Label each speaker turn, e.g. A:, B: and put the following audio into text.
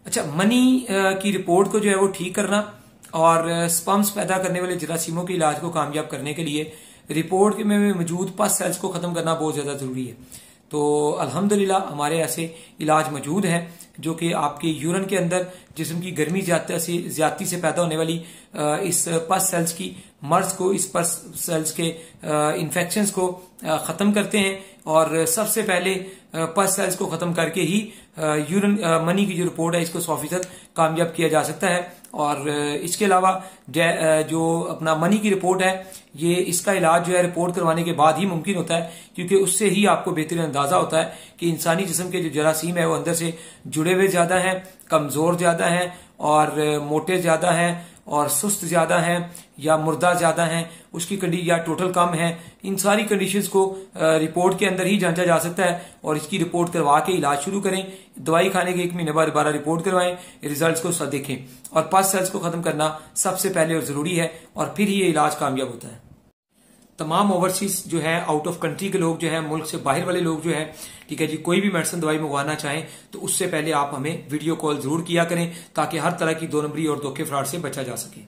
A: अच्छा, मनी की रिपोर्ट को जो है वो ठीक करना और स्पम्स पैदा करने वाले जरासीमों के इलाज को कामयाब करने के लिए रिपोर्ट में मौजूद पस सेल्स को खत्म करना बहुत ज्यादा जरूरी है। तो अल्हम्दुलिल्लाह हमारे ऐसे इलाज मौजूद हैं जो कि आपके यूरिन के अंदर जिस्म की गर्मी ज्यादती से पैदा होने वाली इस पस सेल्स की मर्ज को, इस पस सेल्स के इन्फेक्शंस को खत्म करते हैं। और सबसे पहले पस सेल्स को खत्म करके ही यूरिन मनी की जो रिपोर्ट है इसको 100% कामयाब किया जा सकता है। और इसके अलावा जो अपना मनी की रिपोर्ट है, ये इसका इलाज जो है रिपोर्ट करवाने के बाद ही मुमकिन होता है, क्योंकि उससे ही आपको बेहतरीन अंदाजा होता है कि इंसानी जिस्म के जो जरासीम है वो अंदर से जुड़े हुए ज्यादा हैं, कमजोर ज्यादा हैं और मोटे ज्यादा हैं और सुस्त ज्यादा हैं या मुर्दा ज्यादा हैं, उसकी कंडीशन या टोटल कम है। इन सारी कंडीशंस को रिपोर्ट के अंदर ही जांचा जा सकता है और इसकी रिपोर्ट करवा के इलाज शुरू करें। दवाई खाने के 1 महीने बाद दोबारा रिपोर्ट करवाएं, रिजल्ट्स को देखें और पस सेल्स को खत्म करना सबसे पहले और जरूरी है और फिर ही ये इलाज कामयाब होता है। तमाम ओवरसीज जो है, आउट ऑफ कंट्री के लोग जो है, मुल्क से बाहर वाले लोग जो है, ठीक है जी, कोई भी मेडिसिन दवाई मंगवाना चाहें तो उससे पहले आप हमें वीडियो कॉल जरूर किया करें ताकि हर तरह की 2 नंबरी और धोखे फ्रॉड से बचा जा सके।